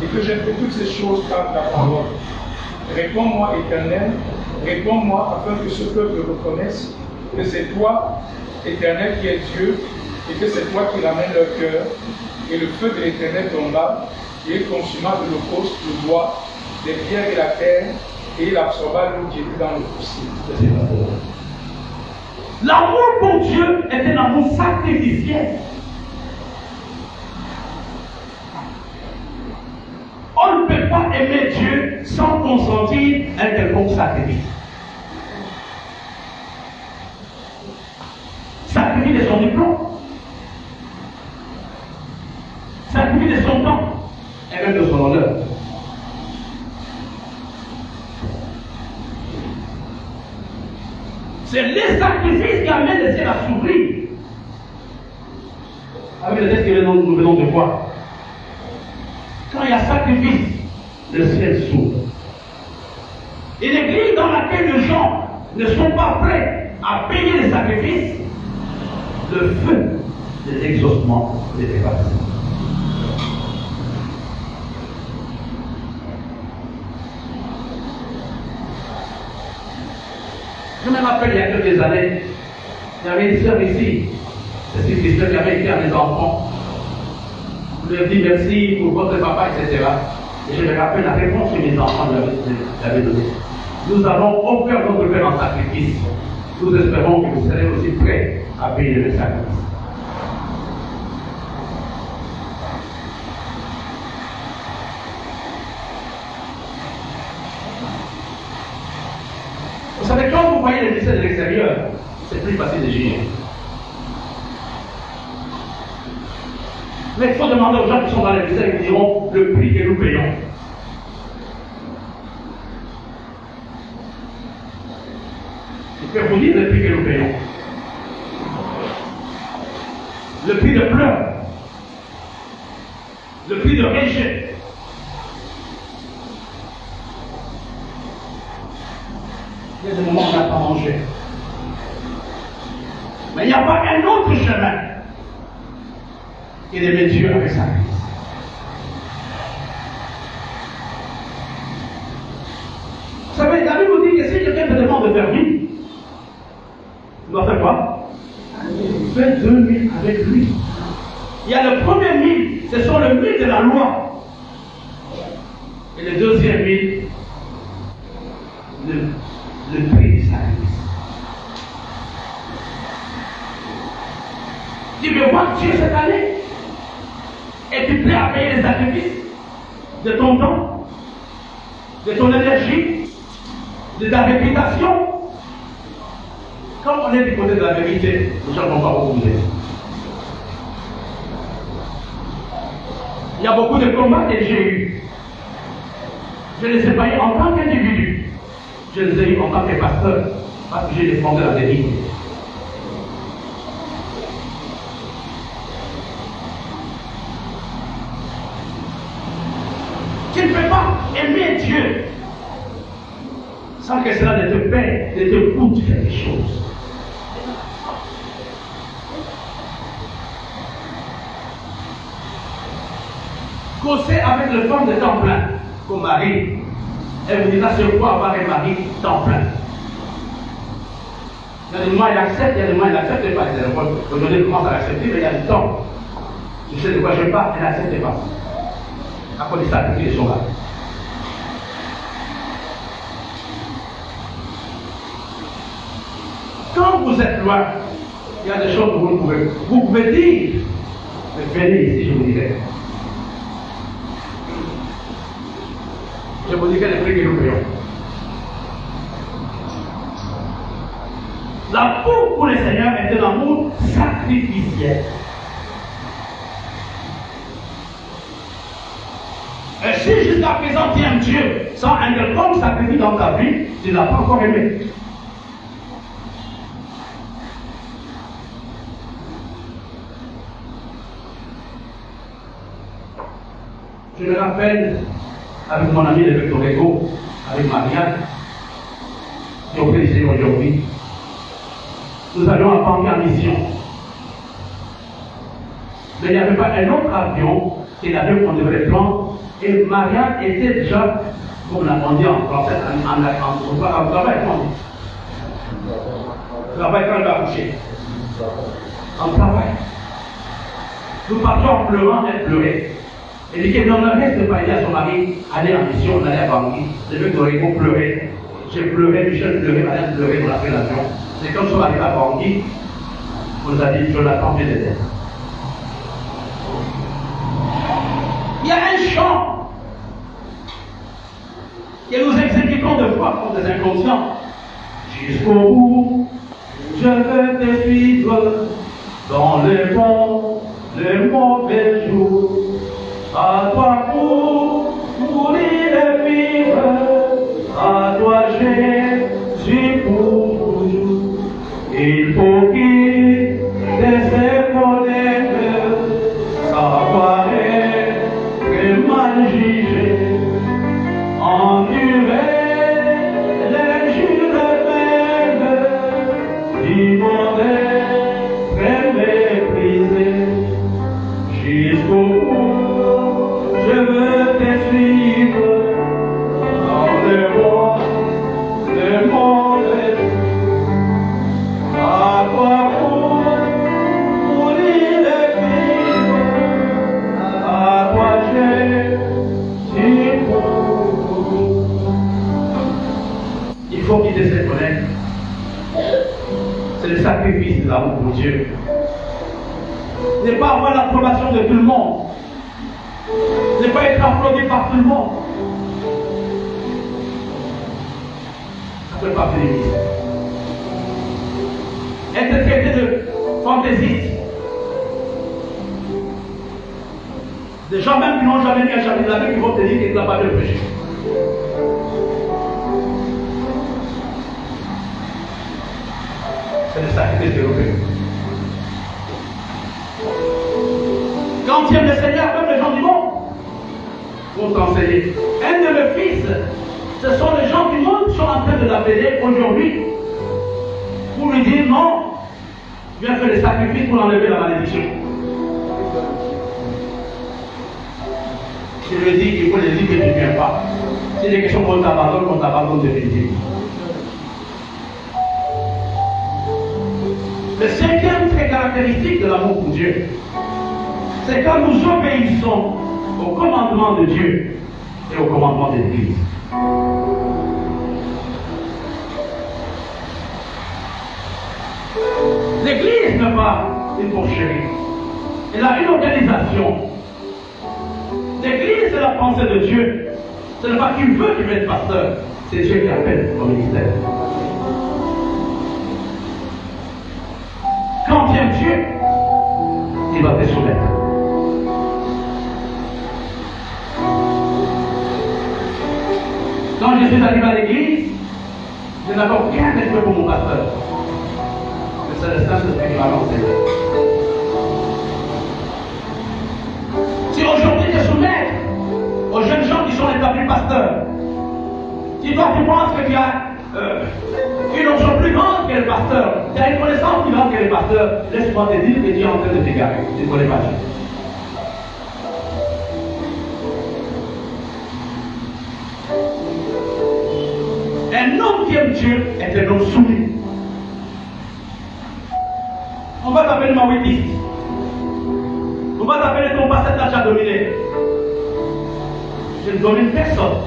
et que j'ai fait toutes ces choses par ta parole. Réponds-moi, Éternel, réponds-moi afin que ce peuple reconnaisse que c'est toi, Éternel, qui es Dieu et que c'est toi qui ramènes leur cœur. Et le feu de l'Éternel tomba et il consuma de l'holocauste le bois, les pierres et la terre, et il absorba l'eau qui était dans le fossé. L'amour pour Dieu est un amour sacrificiel. On ne peut pas aimer Dieu sans consentir un quelconque sacrifice. Sacrifice de son diplôme, sacrifice de son temps, et même de son honneur. C'est les sacrifices qui amènent le ciel à s'ouvrir. Avec le texte que nous venons de voir. Quand il y a sacrifice, le ciel s'ouvre. Et l'église dans laquelle les gens ne sont pas prêts à payer les sacrifices, le feu de l'exaucement les dépasse. Je me rappelle il y a quelques années, il y avait une sœur ici, c'est une Christiane qui avait écrit à mes enfants. Je leur ai dit merci pour votre papa, etc. Et je me rappelle la réponse que mes enfants lui avaient donnée. Nous avons offert notre Père en sacrifice. Nous espérons que vous serez aussi prêts à payer le sacrifice. Vous savez, quand vous voyez les ministères de l'extérieur, c'est plus facile de juger. Mais il faut demander aux gens qui sont dans les ministères, ils diront le prix que nous payons. Je vais vous dire le prix que nous payons. Le prix de pleurs. Le prix de rejet. Il y a des moments où on n'a pas mangé. Mais il n'y a pas un autre chemin que d'aimer Dieu avec sa vie. Vous savez, la Bible nous dit que si quelqu'un te demande de faire vie, tu dois faire quoi? Fais 2000 avec lui. Il y a le premier 1000, ce sont le 1000 de la loi. Et le deuxième 1000, le prix du sacrifice. Tu veux voir Dieu cette année? Et tu es prêt à payer les sacrifices de ton temps, de ton énergie, de ta réputation? Quand on est du côté de la vérité, les gens ne vont pas vous aider. Il y a beaucoup de combats que j'ai eus. Je ne les ai pas eus en tant qu'individu. Je les ai eus en tant que pasteur, parce que j'ai défendu la vérité. Tu ne peux pas aimer Dieu sans que cela ne te paie, ne te coûte quelque chose. Causer avec le femme de temps plein, comme Marie, elle vous dira c'est quoi avoir un mari temps plein. Il y a des moments il accepte, il y a des moments il n'accepte pas. Aujourd'hui il commence à l'accepter, mais il y a du temps. Je sais de quoi je parle, elle n'accepte pas. À cause de ça, les sont là. Quand vous êtes loin, il y a des choses que vous pouvez dire, mais venez ici, je vous dirai. Je vous dirai les prix que nous payons. L'amour pour le Seigneur est un amour sacrificiel. Et si jusqu'à présent tu aimes Dieu sans un quelconque sacrifice dans ta vie, tu ne l'as pas encore aimé. Je me rappelle avec mon ami de Victor Hugo, avec Marianne, qui ont fait ici aujourd'hui. Nous allions à Bangui en mission. Mais il n'y avait pas un autre avion que l'avion qu'on devrait prendre. Et Marianne était déjà, comme on dit en français, en travail, comment on dit? Travail quand elle va coucher. En travail. Nous partions en pleurant, elle pleurait. Elle dit que non, ne reste pas, il dit à son mari, allez en mission, on allait à Bangui. Le mec d'Oregon pleurait. J'ai pleuré, Michel pleurait, Marianne pleurait, on a pris l'avion. C'est quand nous sommes arrivés à Bangui, on nous a dit, Jonathan, viens d'aider. Il y a un chant que nous exécutons de fois comme des inconscients. Jusqu'au bout, je veux te suivre dans les bons, les mauvais jours. À toi pour mourir et vivre, à toi Jésus pour toujours. Il faut qu'il te sait connaître, savoir être mal jugé, endurer les jours mêmes, du monde très méprisé, jusqu'au bout, je veux te suivre, dans le monde, le monde est à toi pour mourir et vivre, à toi Jésus pour nous. Il faut qu'il te se connaître. C'est le sacrifice de l'amour pour Dieu. Ne pas avoir l'approbation de tout le monde. Ne pas être applaudi par tout le monde. Ça ne peut pas finir. Être traité de fantaisiste. Des gens même qui n'ont jamais mis un chapitre de la Bible qui vont te dire qu'ils n'ont pas bien prêché. sacrifice que nous faisons. Quand tu aimes le Seigneur comme les gens du monde, vont t'enseigner. Un de mes fils, ce sont les gens du monde qui sont en train de l'appeler aujourd'hui pour lui dire non, viens faire des sacrifices pour enlever la malédiction. Je lui dis qu'il faut les dire que tu ne viens pas. C'est des questions qu'on t'abandonne définitivement. Le cinquième trait caractéristique de l'amour pour Dieu, c'est quand nous obéissons au commandement de Dieu et au commandement de l'Église. L'Église n'est pas une porcherie. Elle a une organisation. L'Église, c'est la pensée de Dieu. Ce n'est pas qu'il veut qu'il être pasteur. C'est Dieu qui appelle au ministère. Quand tu aimes Dieu, il va te soumettre. Quand je suis arrivé à l'église, je n'avais aucun respect pour mon pasteur. Mais c'est le Saint-Esprit qui m'a enseigné. Si aujourd'hui tu te soumets aux jeunes gens qui sont établis pasteurs, si toi tu penses que tu as une option plus grande que le pasteur, tu as une connaissance plus grande que le pasteur, laisse-moi te dire que tu es en train de t'égarer. Tu ne connais pas Dieu. Un homme qui aime Dieu est un homme soumis. On va t'appeler Mawitiste. On va t'appeler ton pasteur t'a déjà dominé. Je ne domine personne.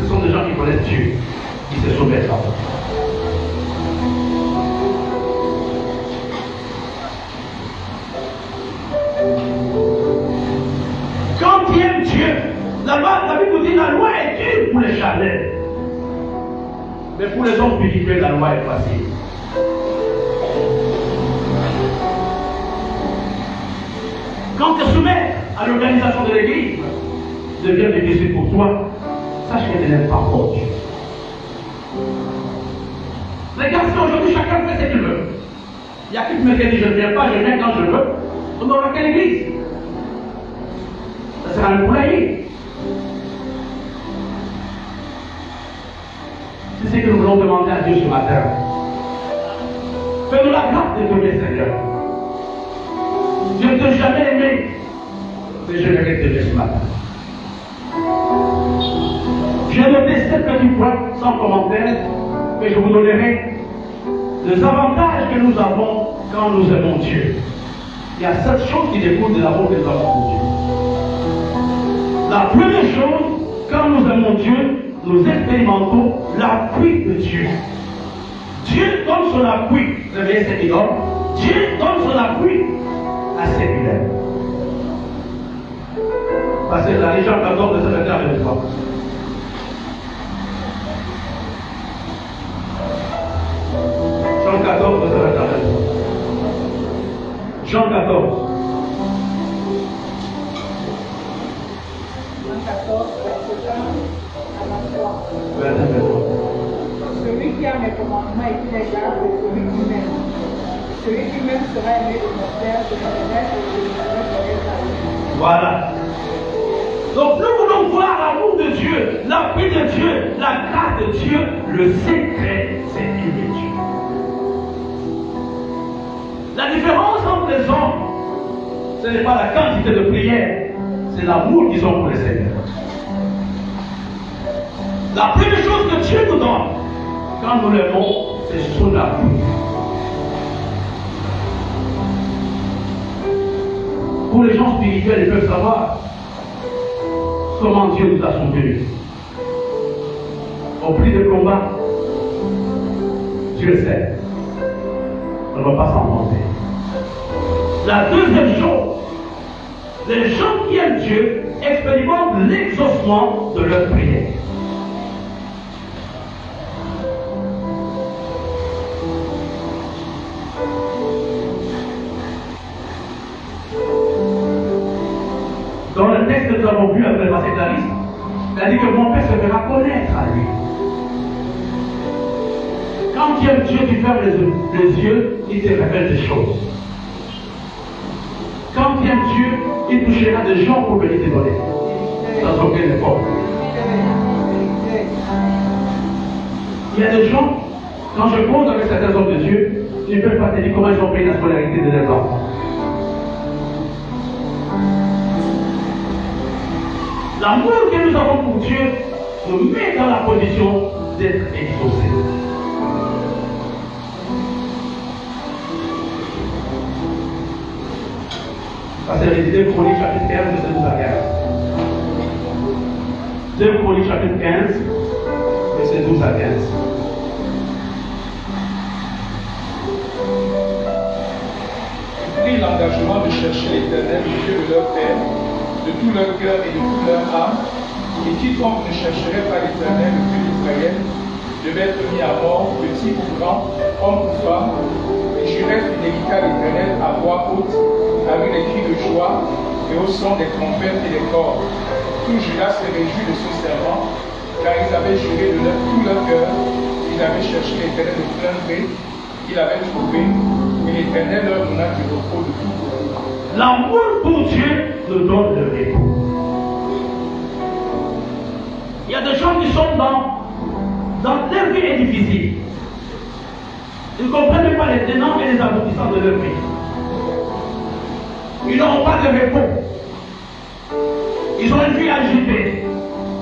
Ce sont des gens qui connaissent Dieu, qui se soumettent à eux. Quand tu aimes Dieu, la Bible nous dit la loi est dure pour les charnels. Mais pour les hommes spirituels, la loi est facile. Quand tu te soumets à l'organisation de l'église, devient difficile pour toi, sache que tu n'aimes pas encore Dieu. Regarde, si aujourd'hui chacun fait ce qu'il veut. Il y a qui me dit je ne viens pas, je viens quand je veux. On aura quelle église? Ça sera un poulailler. C'est ce que nous voulons demander à Dieu ce matin. Fais-nous la grâce de t'aimer, Seigneur. Je ne t'ai jamais aimé, mais je vais t'aimer ce matin. Je noté 7 petits points sans commentaire, mais je vous donnerai les avantages que nous avons quand nous aimons Dieu. Il y a 7 choses qui découlent de l'amour que nous avons pour Dieu. La première chose, quand nous aimons Dieu, nous expérimentons l'appui de Dieu. Dieu donne son appui, réveillez cet homme. Dieu donne son appui à ses fidèles. Parce que la Jean 14 de ce avec toi. Jean 14 de ce avec toi. Jean 14. Jean 14, verset 1 à 23. Celui qui a mes commandements et qui les garde, c'est celui qui m'aime. Celui qui m'aime sera aimé de mon Père, de mon Père et de mon Père. Voilà. Donc nous voulons voir l'amour de Dieu, l'appui de Dieu, la grâce de Dieu. Le secret, c'est aimer Dieu. La différence entre les hommes, ce n'est pas la quantité de prière, c'est l'amour qu'ils ont pour le Seigneur. La première chose que Dieu nous donne, quand nous l'aimons, c'est son amour. Pour les gens spirituels, ils peuvent savoir comment Dieu nous a soutenus. Au prix de combat, Dieu sait. On ne va pas s'en monter. La deuxième chose, les gens qui aiment Dieu expérimentent l'exaucement de leur prière. Dans le texte que nous avons vu après le passé Clarisse, il a dit que mon Père se fera connaître à lui. Quand tu aimes Dieu, tu fermes les yeux, il te révèle des choses. Quand tu aimes Dieu, il touchera des gens pour venir te donner. Sans aucun effort. Il y a des gens, quand je compte avec certains hommes de Dieu, ils ne peuvent pas te dire comment ils ont payé la scolarité de leurs enfants. L'amour que nous avons pour Dieu nous met dans la position d'être exaucés. Ça c'est les 2 Chroniques chapitre 15, verset 12 à 15. 2 Chroniques chapitre 15, verset 12 à 15. Ils prirent l'engagement de chercher l'Éternel, le Dieu de leur père, de tout leur cœur et de toute leur âme, et quiconque ne chercherait pas l'Éternel, le Dieu d'Israël, devait être mis à mort, petit ou grand, homme ou femme, et jurait fidélité à l'Éternel à voix haute, avec des cris de joie et au son des trompettes et des cordes. Tout Juda se réjouit de ce serment, car ils avaient juré de tout leur cœur, ils avaient cherché l'Éternel de plein gré, ils l'avaient trouvé, et l'Éternel leur donna du repos de tout. L'amour pour Dieu nous donne le repos. Il y a des gens qui sont dans leur vie est difficile. Ils ne comprennent pas les tenants et les aboutissants de leur vie. Ils n'auront pas de repos. Ils ont une vie agitée.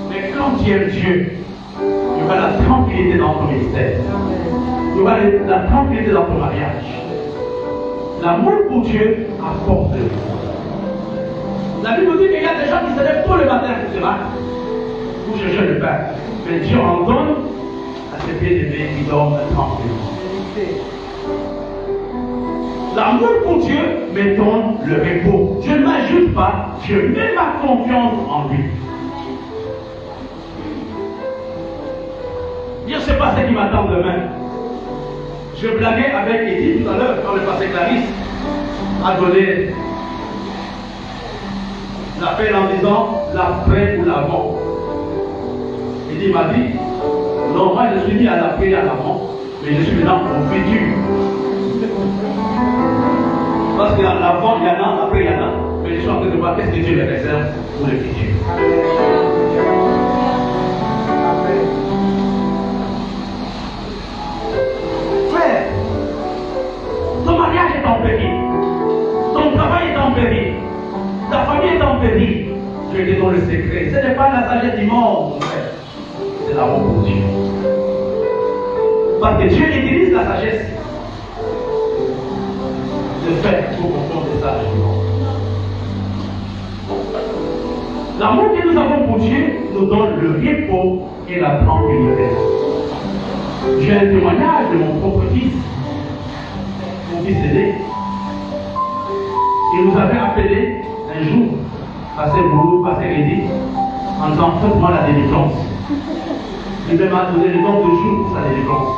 Mais quand tu aimes Dieu, il y aura la tranquillité dans ton ministère. Il y aura la tranquillité dans ton mariage. L'amour pour Dieu apporte le repos. La Bible nous dit qu'il y a des gens qui se lèvent tôt le matin pour se battre, pour chercher le pain. Mais Dieu en donne à ses bien-aimés qui dorment tranquillement. L'amour pour Dieu me donne le repos. Je ne m'ajoute pas, je mets ma confiance en lui. Dieu ne sait pas ce qui m'attend demain. Je blaguais avec Edith tout à l'heure quand le pasteur Clarisse a donné l'appel en disant l'après ou l'avant. Il m'a dit, non, moi je suis mis à l'après et à l'avant, mais je suis maintenant au futur. Parce qu'à l'avant il y en a, après il y en a, mais je suis en train de voir qu'est-ce que Dieu me réserve pour le futur. Frère, ton mariage est en péril, ton travail est en péril, ta famille est en péril. Je te donne le secret. Ce n'est pas la sagesse du monde, mon frère. C'est l'amour pour Dieu. Parce que Dieu utilise la sagesse de faire pour comprendre les sages du monde. L'amour que nous avons pour Dieu nous donne le repos et la tranquillité. J'ai un témoignage de mon propre fils, mon fils aîné. Il nous avait appelé un jour, passer boulot, passer Rédi, en disant faites-moi la délivrance. Il m'a donné le nombre de jours pour sa délivrance.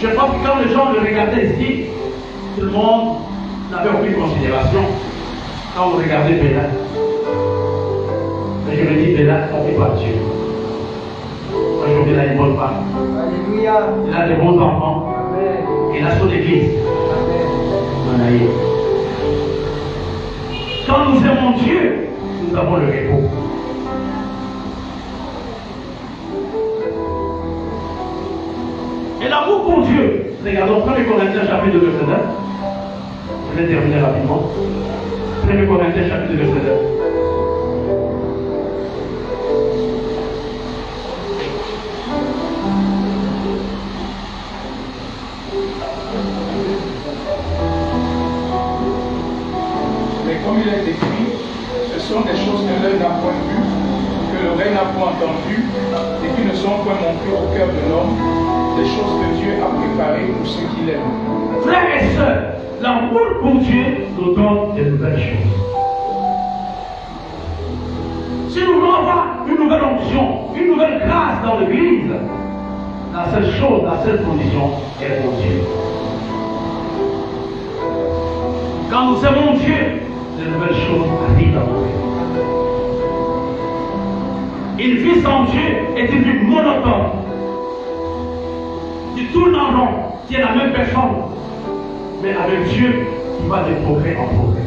Je pense que quand les gens le regardaient ici, tout le monde n'avait aucune considération. Quand vous regardez Béla, mais je me dis Béla, confie-toi à Dieu. Aujourd'hui, il a une bonne femme. Alléluia. Il a de bons enfants. Amen. Il a son église. Amen. Quand nous aimons Dieu, nous avons le repos. Et l'amour pour Dieu, regardons 1 Corinthiens chapitre 2 verset 9. Je vais terminer rapidement. 1 Corinthiens chapitre 2 verset 9. Comme il est écrit, ce sont des choses que l'œil n'a point vues, que l'oreille n'a point entendues, et qui ne sont point montées au cœur de l'homme, des choses que Dieu a préparées pour ceux qui l'aiment. Frères et sœurs, l'amour pour Dieu nous donne de nouvelles choses. Si nous voulons avoir une nouvelle onction, une nouvelle grâce dans l'église, la seule chose, la seule condition est pour Dieu. Quand nous aimons Dieu, de nouvelles choses arrivent dans nos vies. Une vie sans Dieu est une vie monotone. qui tournent en rond, qui est la même personne, mais avec Dieu, il va de progrès en progrès.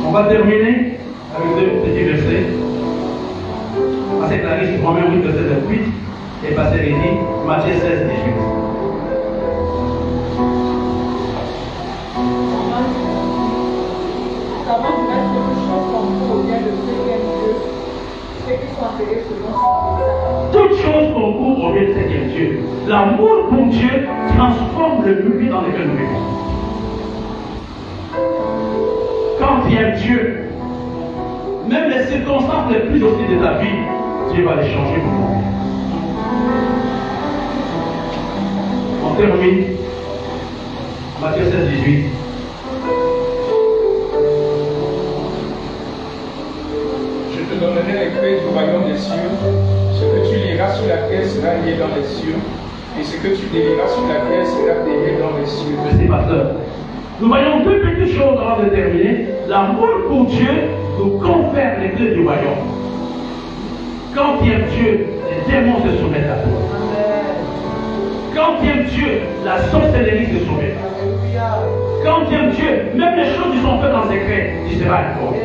On va terminer avec deux petits versets. Pasteur Clarisse, Romains 8, verset 28, et Pasteur Eddy, Matthieu 16, 18. Savant de mettre quelque chose concourt au bien de ceux qui aiment Dieu, ceux qui sont appelés selon son dessein. Toute chose concourt au bien de ceux qui aiment Dieu. L'amour pour Dieu transforme le milieu dans lequel nous vivons. Quand tu aimes Dieu, même les circonstances les plus hostiles de ta vie, Dieu va les changer pour toi. On termine. Matthieu 16, 18. Je te donnerai les clés du royaume des cieux. Ce que tu liras sur la terre sera lié dans les cieux, et ce que tu délieras sur la terre sera délié dans les cieux. Merci, pasteur. Nous voyons deux petites choses avant de terminer. L'amour pour Dieu nous confère les clés du royaume. Quand tu aimes Dieu, les démons se soumettent à toi. Quand tu aimes Dieu, la sorcellerie se soumet. Quand tu aimes Dieu, même les choses qui sont faites en secret, tu seras informé.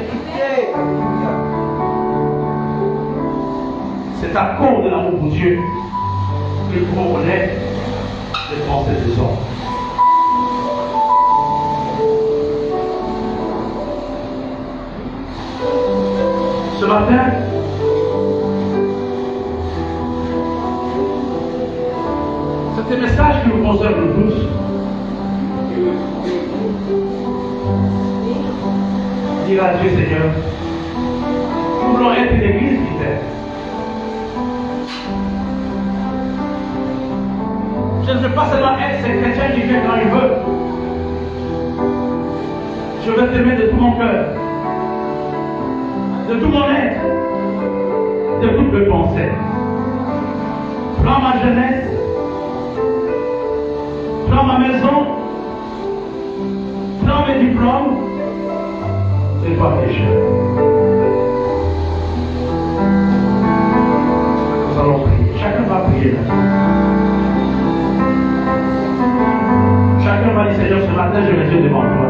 C'est à cause de l'amour pour Dieu que nous pouvons connaître les pensées des hommes. Ce matin, c'est un message qui nous concerne tous. Dire à Dieu, Seigneur, nous voulons être une église qui t'aime. Je ne veux pas seulement être ce chrétien qui vient quand il veut. Je veux t'aimer de tout mon cœur, de tout mon être, de toutes mes pensées. Prends ma jeunesse, prends ma maison, prends mes diplômes, et toi péché. Nous allons prier. Chacun va prier maintenant. Chacun va dire, Seigneur, ce matin, je vais Dieu devant toi.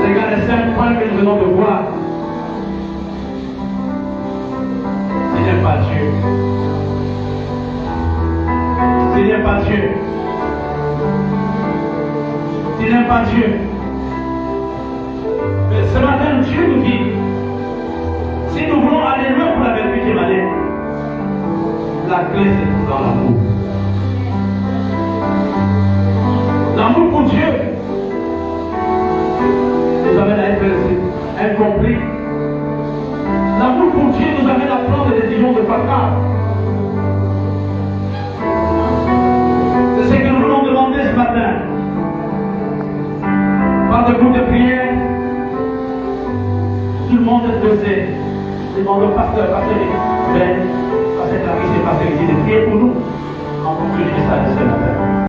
Regarde les 5 points que nous venons de voir. Tu n'aimes pas Dieu. Tu n'aimes pas Dieu. Tu n'aimes pas Dieu. Mais ce matin, Dieu nous dit, si nous voulons aller loin pour la 28e année, la clé c'est dans l'amour. L'amour pour Dieu nous amène à être incompris. L'amour pour Dieu nous amène à prendre des décisions de fatal. C'est ce que nous voulons demander ce matin. Par le groupe de prière, tout le monde est posé. Demandons au pasteur, Ben, pasteur Clarisse et pasteur Eddy de prier pour nous en conclusion de ça ce matin.